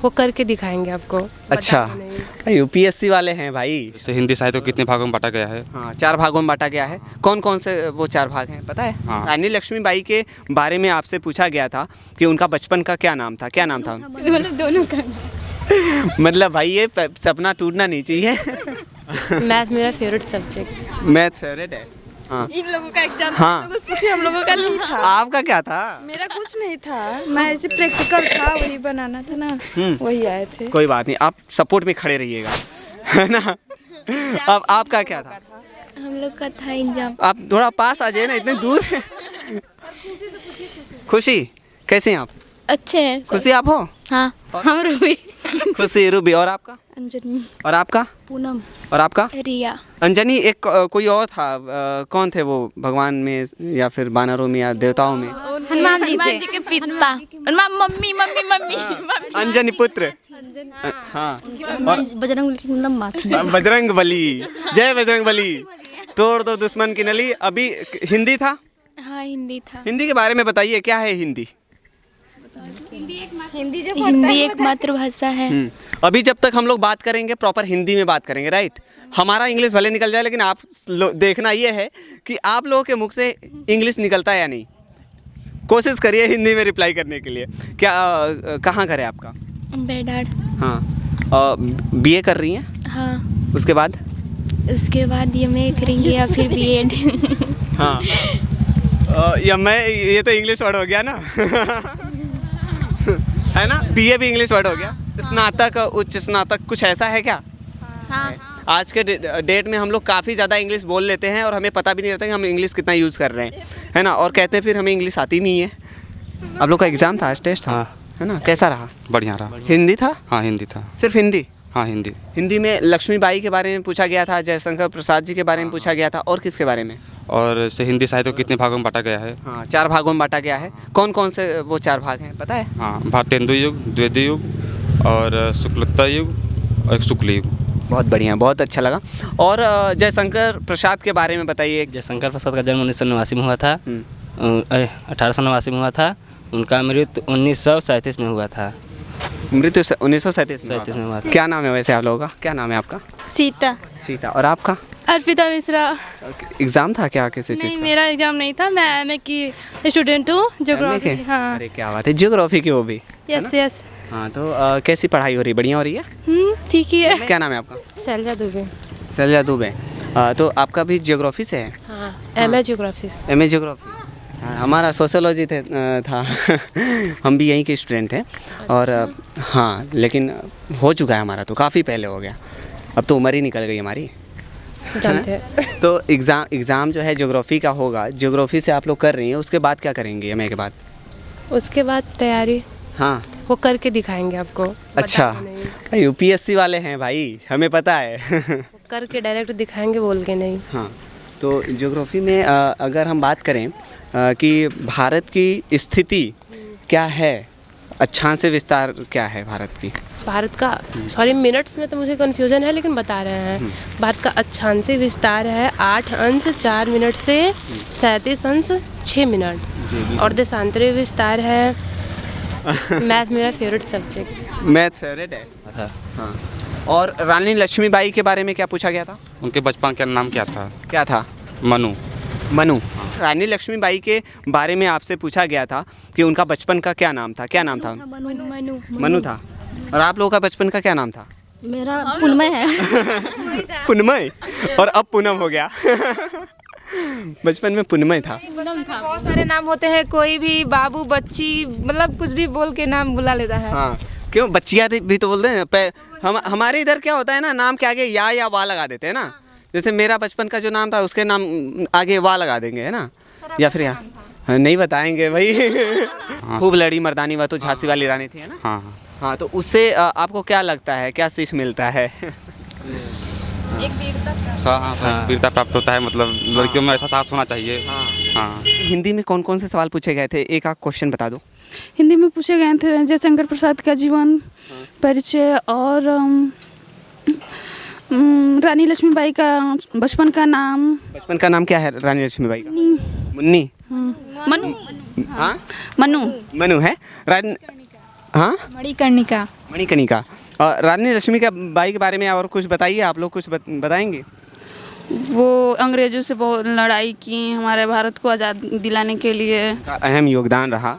वो करके दिखाएंगे आपको। अच्छा, यूपीएससी वाले हैं भाई। जैसे हिंदी साहित्य को कितने भागों में बांटा गया है? हाँ, 4 भागों में बांटा गया है। कौन कौन से वो 4 भाग हैं पता है? हाँ। रानी लक्ष्मीबाई के बारे में आपसे पूछा गया था कि उनका बचपन का क्या नाम था, क्या नाम था? मतलब दोनों का। मतलब भाई ये सपना टूटना नहीं चाहिए। मैथ मेरा फेवरेट सब्जेक्ट। मैथ फेवरेट है। हाँ। इन लोगों का एग्जाम हाँ। कुछ पूछे, हम लोगों का नहीं था। आपका क्या था? मेरा कुछ नहीं था, मैं ऐसे प्रैक्टिकल था, वही बनाना था ना, वही आए थे। कोई बात नहीं, आप सपोर्ट में खड़े रहिएगा, है ना? अब आपका क्या था? हम लोग का था एग्जाम। आप थोड़ा पास आ जाइए ना, इतने दूर है। खुशी, कैसे हैं आप? अच्छे हैं। खुशी आप हो? हाँ, हम रूबी। खुशी, रूबी। और आपका? अंजनी। और आपका? पूनम। और आपका? रिया। अंजनी। एक कोई और था, कौन थे वो, भगवान में या फिर वानरों में या देवताओं में? हनुमान जी के पिता। मम्मी। अंजनी पुत्र। हाँ। और बजरंग मतलब माँ थी। बजरंग बली। जय बजरंग बली। तोड़ दो दुश्मन की नली। अभी हिंदी था? हाँ, हिंदी था। हिंदी के बारे में बताइए, क्या है हिंदी? हिंदी एक मातृभाषा है। अभी जब तक हम लोग बात करेंगे प्रॉपर हिंदी में बात करेंगे, राइट? हमारा इंग्लिश भले निकल जाए, लेकिन आप देखना ये है कि आप लोगों के मुख से इंग्लिश निकलता है या नहीं। कोशिश करिए हिंदी में रिप्लाई करने के लिए। क्या कहाँ घर है आपका? बेडार। हाँ। बीए कर रही हैं? हाँ। उसके बाद? उसके बाद एमए करेंगे या फिर बीएड। हाँ। या मैं, ये तो इंग्लिश वर्ड हो गया ना। है ना? बीए भी इंग्लिश वर्ड हो गया। स्नातक, उच्च स्नातक, कुछ ऐसा है क्या? हाँ। आज के डेट में हम लोग काफ़ी ज़्यादा इंग्लिश बोल लेते हैं और हमें पता भी नहीं रहता कि हम इंग्लिश कितना यूज़ कर रहे हैं, है ना? और कहते हैं फिर हमें इंग्लिश आती नहीं है। आप लोग का एग्ज़ाम था, आज टेस्ट था, हाँ। है ना? कैसा रहा? बढ़िया रहा। हिंदी था? हाँ, हिंदी था। सिर्फ हिंदी? हाँ, हिंदी। हिंदी में लक्ष्मीबाई के बारे में पूछा गया था, जयशंकर प्रसाद जी के बारे में पूछा गया था, और किसके बारे में? और जैसे हिंदी साहित्य को कितने भागों में बांटा गया है? हाँ, 4 भागों में बांटा गया है। कौन कौन से वो 4 भाग हैं पता है? हाँ, भारतेंदु युग, द्विवेदी युग और शुक्लोत्तर युग और शुक्ल युग। बहुत बढ़िया, बहुत अच्छा लगा। और जयशंकर प्रसाद के बारे में बताइए। जयशंकर प्रसाद का जन्म 1989 में हुआ था। 1889 में हुआ था। उनका मृत्यु 1937 में हुआ था। मृत्यु 1937 में हुआ था। क्या नाम है वैसे आप लोगों का? क्या नाम है आपका? सीता। सीता। और आपका? अर्पिता मिश्रा। एग्जाम था क्या किसी चीज़ नहीं, का? मेरा एग्जाम नहीं था। मैं एमए की स्टूडेंट हूँ, ज्योग्राफी। हाँ। अरे क्या बात है, ज्योग्राफी की वो भी? यस। हाँ, तो कैसी पढ़ाई हो रही है? बढ़िया हो रही है? ठीक ही है। क्या नाम है आपका? शैलजा दुबे। शैलजा दुबे। तो आपका भी ज्योग्राफी से है? हाँ, एमए ज्योग्राफी। MA geography. हमारा सोशियोलॉजी था। हम भी यहीं के स्टूडेंट थे। और हाँ, लेकिन हो चुका है हमारा, तो काफ़ी पहले हो गया। अब तो उम्र ही निकल गई हमारी, जानते हैं। तो एग्ज़ाम जो है ज्योग्राफी का होगा। ज्योग्राफी से आप लोग कर रही हैं, उसके बाद क्या करेंगे एमए के बाद? उसके बाद तैयारी। हाँ, वो करके दिखाएंगे आपको। अच्छा, यूपीएससी वाले हैं भाई, हमें पता है। करके डायरेक्ट दिखाएंगे, बोल के नहीं। हाँ, तो ज्योग्राफी में अगर हम बात करें कि भारत की स्थिति क्या है, अक्षांश से विस्तार क्या है भारत की? भारत का, सॉरी मिनट्स में तो मुझे कन्फ्यूजन है, लेकिन बता रहे हैं। भारत का अक्षांशीय विस्तार है 8 अंश 4 मिनट से 37 अंश 6 मिनट। और देशांतरीय विस्तार है। मैथ मेरा फेवरेट सब्जेक्ट। मैथ फेवरेट है। हाँ। और रानी लक्ष्मीबाई के बारे में क्या पूछा गया था? उनके बचपन का नाम क्या था? क्या था? मनु। मनु। रानी लक्ष्मीबाई के बारे में आपसे पूछा गया था कि उनका बचपन का क्या नाम था, क्या नाम था? मनु था। और आप लोगों का बचपन का क्या नाम था? मेरा पुनमय है। पुनमय। और अब पूनम हो गया। बचपन में पुनमय था। बहुत सारे नाम होते हैं, कोई भी बाबू, बच्ची, मतलब कुछ भी बोल के नाम बुला लेता है। हाँ, क्यों बच्चियाँ भी तो बोलते हैं। हमारे इधर क्या होता है ना, नाम के आगे या वा लगा देते हैं ना। जैसे मेरा बचपन का जो नाम था, उसके नाम आगे वाह लगा देंगे, है ना? या फिर नहीं बताएंगे भाई। खूब लड़ी मर्दानी वह तो झांसी वाली रानी थी, है ना? हाँ। हाँ, तो उससे आपको क्या लगता है, क्या सीख मिलता है? एक वीरता प्राप्त होता है, मतलब लड़कियों में ऐसा साहस होना चाहिए। हाँ। हिंदी में कौन कौन से सवाल पूछे गए थे? एक आध क्वेश्चन बता दो। हिंदी में पूछे गए थे जयशंकर प्रसाद का जीवन परिचय और रानी लक्ष्मीबाई का बचपन का नाम। बचपन का नाम क्या है रानी लक्ष्मीबाई का? मुन्नी। मनु। हाँ, मनु। मनु है। हाँ, मणिकर्णिका। मणिकर्णिका। रानी लक्ष्मीबाई के बारे में और कुछ बताइए, आप लोग कुछ बताएंगे? वो अंग्रेजों से बहुत लड़ाई की, हमारे भारत को आज़ाद दिलाने के लिए। का अहम योगदान रहा।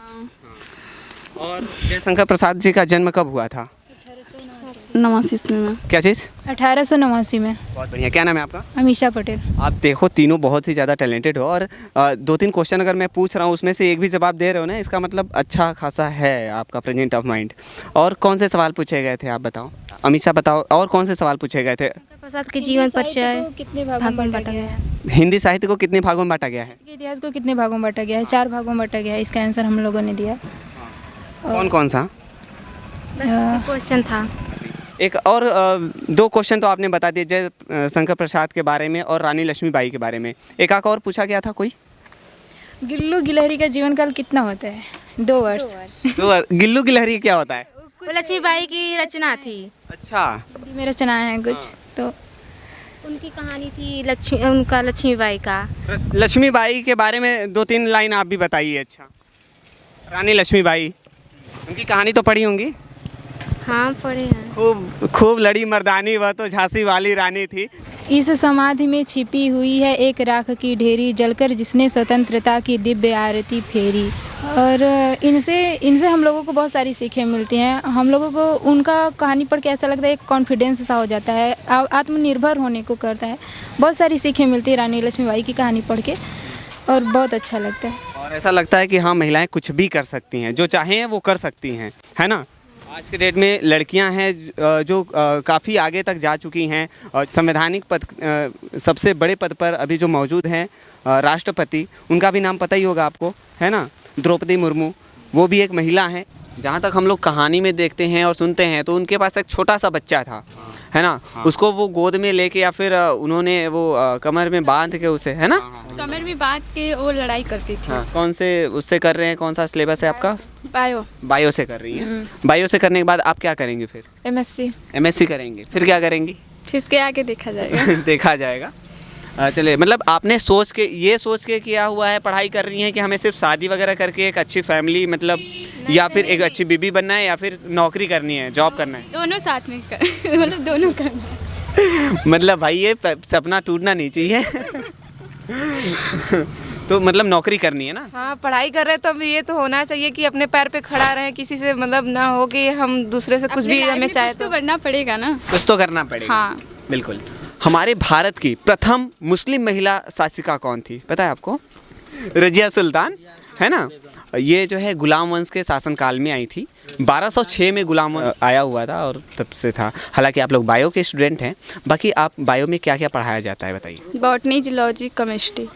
और जयशंकर प्रसाद जी का जन्म कब हुआ था? 89 में। क्या चीज़? 1889 में। बहुत बढ़िया। क्या नाम है आपका? अमीषा पटेल। आप देखो तीनों बहुत ही ज़्यादा टैलेंटेड हो, और 2-3 क्वेश्चन अगर मैं पूछ रहा हूँ उसमें से एक भी जवाब दे रहे हो ना, इसका मतलब अच्छा खासा है आपका प्रेजेंट ऑफ माइंड। और कौन से सवाल पूछे गए थे आप बताओ? अमीषा बताओ, और कौन से सवाल पूछे गए थे? प्रसाद के जीवन परिचय कितने भागों में बांटा गया है? हिंदी साहित्य को कितने भागों में बांटा गया है? इतिहास को कितने भागों में बांटा गया है? 4 भागों में बांटा गया है। इसका आंसर हम लोगों ने दिया। कौन कौन सा? क्वेश्चन था। एक और 2 क्वेश्चन तो आपने बता दिए, जयशंकर प्रसाद के बारे में और रानी लक्ष्मीबाई के बारे में। एक आक और पूछा गया था कोई? गिल्लू गिलहरी का जीवन काल कितना होता है? 2 वर्ष। गिल्लू गिलहरी क्या होता है? लक्ष्मीबाई की रचना थी। अच्छा, हिंदी में रचना है कुछ तो। उनकी कहानी थी लक्ष्मीबाई का। लक्ष्मीबाई के बारे में 2-3 लाइन आप भी बताइए। अच्छा, रानी लक्ष्मीबाई, उनकी कहानी तो पढ़ी होंगी? हाँ, पढ़े हैं। खूब लड़ी मर्दानी, वह तो झांसी वाली रानी थी। इस समाधि में छिपी हुई है एक राख की ढेरी, जलकर जिसने स्वतंत्रता की दिव्य आरती फेरी। और इनसे हम लोगों को बहुत सारी सीखें मिलती हैं। हम लोगों को उनका कहानी पढ़ के ऐसा लगता है, एक कॉन्फिडेंस सा हो जाता है, आत्मनिर्भर होने को करता है। बहुत सारी सीखें मिलती है रानी लक्ष्मीबाई की कहानी पढ़ के, और बहुत अच्छा लगता है। और ऐसा लगता है कि हाँ, महिलाएं कुछ भी कर सकती हैं, जो चाहें वो कर सकती हैं, है ना? आज के डेट में लड़कियां हैं जो काफ़ी आगे तक जा चुकी हैं, और संवैधानिक पद, सबसे बड़े पद पर अभी जो मौजूद हैं राष्ट्रपति, उनका भी नाम पता ही होगा आपको, है ना? द्रौपदी मुर्मू, वो भी एक महिला हैं। जहाँ तक हम लोग कहानी में देखते हैं और सुनते हैं, तो उनके पास एक छोटा सा बच्चा था, है ना? उसको वो गोद में लेके या फिर उन्होंने वो कमर में बांध के उसे, है ना? कमर में बांध के वो लड़ाई करती थी। हाँ, कौन से उससे कर रहे हैं? कौन सा सिलेबस है आपका? बायो से कर रही हैं। बायो से करने के बाद आप क्या करेंगे फिर? MSc करेंगे। फिर क्या करेंगी? फिर इसके आगे देखा जाएगा। देखा जाएगा। चलिए, मतलब आपने ये सोच के किया हुआ है, पढ़ाई कर रही हैं कि हमें सिर्फ शादी वगैरह करके एक अच्छी फैमिली, मतलब या फिर एक अच्छी बीबी बनना है, या फिर नौकरी करनी है, जॉब करना है? दोनों साथ में मतलब दोनों करना है। मतलब भाई, ये सपना टूटना नहीं चाहिए। तो मतलब नौकरी करनी है ना? हाँ, पढ़ाई कर रहे हैं तो अब ये तो होना चाहिए कि अपने पैर पे खड़ा रहें, किसी से मतलब ना हो कि हम दूसरे से कुछ भी हमें चाहे तो बनना पड़ेगा ना। कुछ तो करना पड़ेगा। हाँ, बिल्कुल। हमारे भारत की प्रथम मुस्लिम महिला शासिका कौन थी, पता है आपको? रजिया सुल्तान, है ना? ये जो है गुलाम वंश के शासनकाल में आई थी। 1206 में गुलाम वंश आया हुआ था, और तब से था। हालांकि आप लोग बायो के स्टूडेंट हैं, बाकी आप बायो में क्या क्या पढ़ाया जाता है बताइए? Botany, zoology, chemistry.